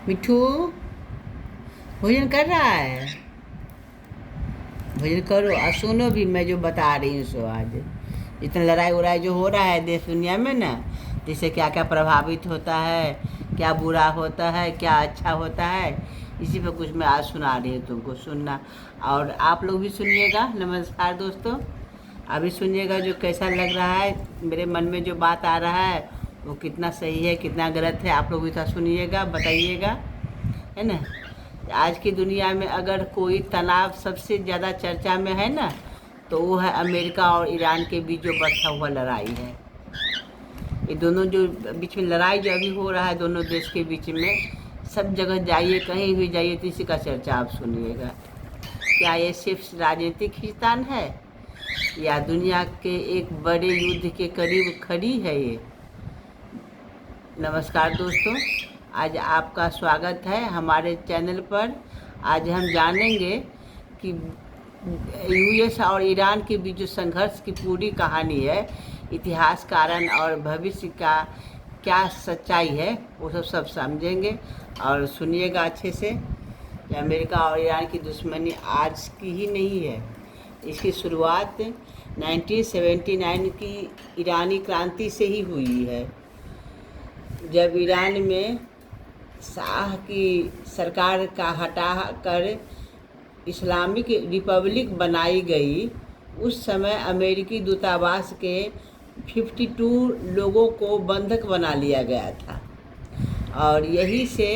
मिठू भोजन कर रहा है। भोजन करो और सुनो भी, मैं जो बता रही हूँ सो आज इतना लड़ाई उड़ाई जो हो रहा है देश दुनिया में ना, जिससे क्या क्या प्रभावित होता है, क्या बुरा होता है, क्या अच्छा होता है, इसी पे कुछ मैं आज सुना रही हूँ तुमको, सुनना। और आप लोग भी सुनिएगा। नमस्कार दोस्तों, अभी सुनिएगा जो कैसा लग रहा है, मेरे मन में जो बात आ रहा है वो कितना सही है कितना गलत है, आप लोग भी थोड़ा सुनिएगा, बताइएगा, है ना। आज की दुनिया में अगर कोई तनाव सबसे ज़्यादा चर्चा में है ना, तो वो है अमेरिका और ईरान के बीच जो बढ़ता हुआ लड़ाई है। ये दोनों जो बीच में लड़ाई जो अभी हो रहा है दोनों देश के बीच में, सब जगह जाइए, कहीं भी जाइए तो इसी का चर्चा आप सुनिएगा। क्या ये सिर्फ राजनीतिक खींचतान है या दुनिया के एक बड़े युद्ध के करीब खड़ी है ये। नमस्कार दोस्तों, आज आपका स्वागत है हमारे चैनल पर। आज हम जानेंगे कि यूएस और ईरान के बीच जो संघर्ष की पूरी कहानी है, इतिहास, कारण और भविष्य का क्या सच्चाई है, वो सब समझेंगे और सुनिएगा अच्छे से। अमेरिका और ईरान की दुश्मनी आज की ही नहीं है, इसकी शुरुआत 1979 की ईरानी क्रांति से ही हुई है, जब ईरान में शाह की सरकार का हटा कर इस्लामिक रिपब्लिक बनाई गई। उस समय अमेरिकी दूतावास के 52 लोगों को बंधक बना लिया गया था और यही से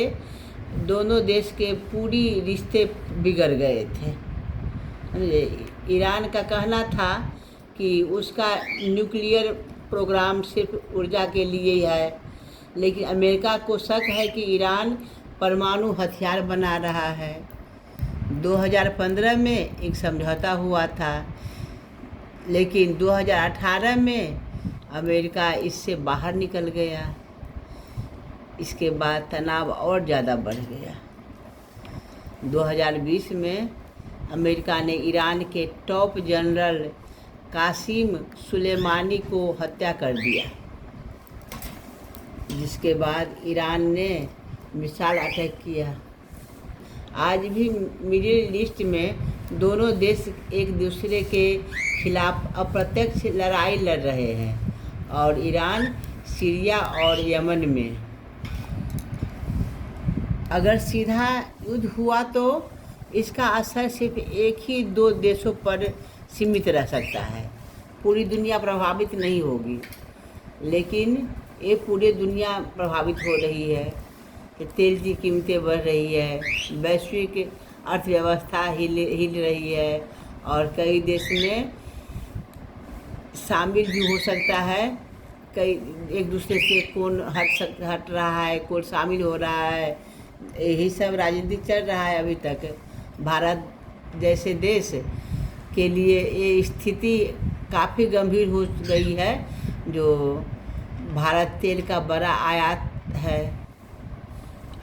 दोनों देश के पूरी रिश्ते बिगड़ गए थे। ईरान का कहना था कि उसका न्यूक्लियर प्रोग्राम सिर्फ ऊर्जा के लिए ही है, लेकिन अमेरिका को शक है कि ईरान परमाणु हथियार बना रहा है। 2015 में एक समझौता हुआ था, लेकिन 2018 में अमेरिका इससे बाहर निकल गया। इसके बाद तनाव और ज़्यादा बढ़ गया। 2020 में अमेरिका ने ईरान के टॉप जनरल कासिम सुलेमानी को हत्या कर दिया, जिसके बाद ईरान ने मिसाइल अटैक किया। आज भी मिडिल ईस्ट में दोनों देश एक दूसरे के खिलाफ अप्रत्यक्ष लड़ाई लड़ रहे हैं, और ईरान सीरिया और यमन में। अगर सीधा युद्ध हुआ तो इसका असर सिर्फ एक ही दो देशों पर सीमित रह सकता है, पूरी दुनिया प्रभावित नहीं होगी। लेकिन ये पूरी दुनिया प्रभावित हो रही है कि तेल की कीमतें बढ़ रही है, वैश्विक अर्थव्यवस्था हिल रही है, और कई देश में शामिल भी हो सकता है। कई एक दूसरे से कौन हट रहा है, कौन शामिल हो रहा है, यही सब राजनीति चल रहा है अभी तक। भारत जैसे देश के लिए ये स्थिति काफ़ी गंभीर हो गई है, जो भारत तेल का बड़ा आयात है।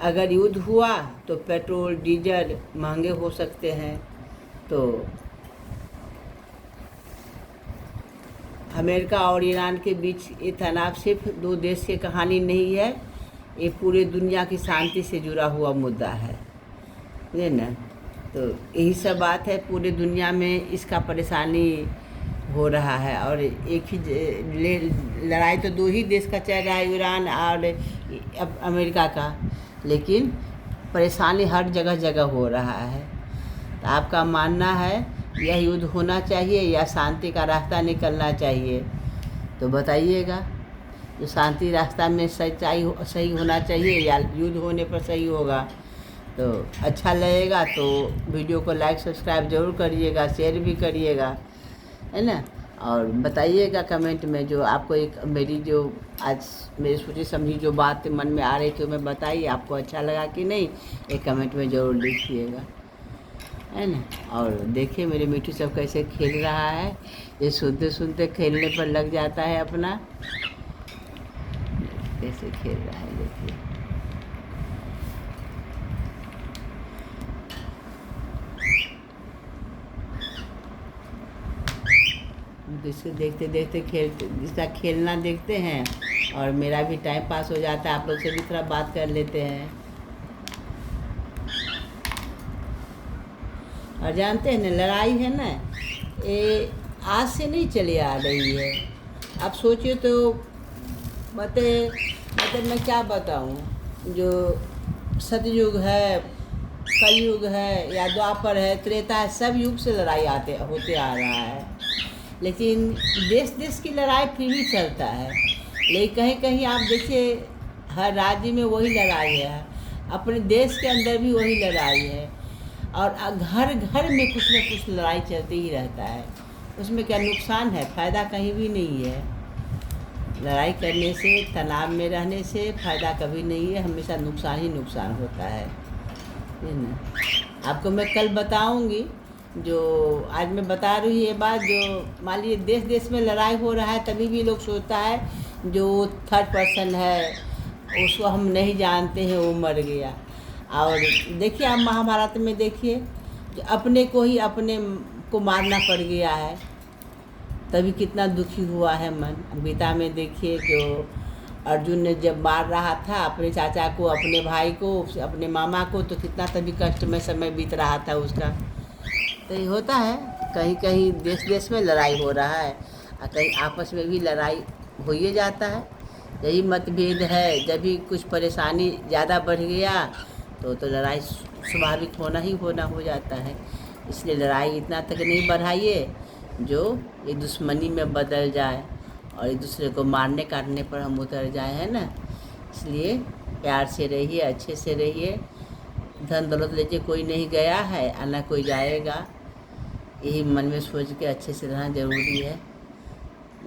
अगर युद्ध हुआ तो पेट्रोल डीजल महंगे हो सकते हैं। तो अमेरिका और ईरान के बीच ये तनाव सिर्फ दो देश की कहानी नहीं है, ये पूरे दुनिया की शांति से जुड़ा हुआ मुद्दा है ना। तो यही सब बात है, पूरे दुनिया में इसका परेशानी हो रहा है। और एक ही लड़ाई तो दो ही देश का चल रहा है, ईरान और अमेरिका का, लेकिन परेशानी हर जगह जगह हो रहा है। तो आपका मानना है यह युद्ध होना चाहिए या शांति का रास्ता निकलना चाहिए, तो बताइएगा। जो शांति रास्ता में सही होना चाहिए या युद्ध होने पर सही होगा, तो अच्छा लगेगा तो वीडियो को लाइक सब्सक्राइब ज़रूर करिएगा, शेयर भी करिएगा, है ना। और बताइएगा कमेंट में जो आपको एक मेरी जो आज मेरी सोची समझी जो बात मन में आ रही थी मैं बताइए, आपको अच्छा लगा कि नहीं, एक कमेंट में ज़रूर लिखिएगा, है ना। और देखिए मेरे मिठू सब कैसे खेल रहा है, ये सुनते सुनते खेलने पर लग जाता है अपना। कैसे खेल रहा है देखिए। जिसको देखते देखते जिसका खेलना देखते हैं, और मेरा भी टाइम पास हो जाता है, आप लोग से भी थोड़ा बात कर लेते हैं। और जानते हैं ना, लड़ाई है ना, ये आज से नहीं चली आ रही है। आप सोचिए तो मतलब मैं क्या बताऊं, जो सतयुग है, कलयुग है, या द्वापर है, त्रेता है, सब युग से लड़ाई होते आ रहा है। लेकिन देश देश की लड़ाई फिर भी चलता है। लेकिन कहीं कहीं आप देखिए, हर राज्य में वही लड़ाई है, अपने देश के अंदर भी वही लड़ाई है, और घर घर में कुछ न कुछ लड़ाई चलती ही रहता है। उसमें क्या नुकसान है? फ़ायदा कहीं भी नहीं है। लड़ाई करने से, तनाव में रहने से फ़ायदा कभी नहीं है, हमेशा नुकसान ही नुकसान होता है ना। आपको मैं कल बताऊंगी, जो आज मैं बता रही हूँ ये बात, जो मान लीजिए देश देश में लड़ाई हो रहा है, तभी भी लोग सोचता है जो थर्ड पर्सन है उसको हम नहीं जानते हैं, वो मर गया। और देखिए आप महाभारत में देखिए कि अपने को ही अपने को मारना पड़ गया है, तभी कितना दुखी हुआ है मन। गीता में देखिए, जो अर्जुन ने जब मार रहा था अपने चाचा को, अपने भाई को, अपने मामा को, तो कितना तभी कष्ट में समय बीत रहा था उसका। तो ये होता है, कहीं कहीं देश देश में लड़ाई हो रहा है, और कहीं आपस में भी लड़ाई हो ही जाता है। यही मतभेद है, जब भी कुछ परेशानी ज़्यादा बढ़ गया तो लड़ाई स्वाभाविक होना ही होना हो जाता है। इसलिए लड़ाई इतना तक नहीं बढ़ाइए जो ये दुश्मनी में बदल जाए और एक दूसरे को मारने काटने पर हम उतर जाए, है ना। इसलिए प्यार से रहिए, अच्छे से रहिए। धन दौलत लेके कोई नहीं गया है और न कोई जाएगा, यही मन में सोच के अच्छे से रहना ज़रूरी है।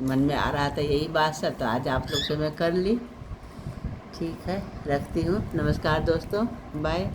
मन में आ रहा था यही बात सब, तो आज आप लोग से मैं कर ली। ठीक है, रखती हूँ। नमस्कार दोस्तों, बाय।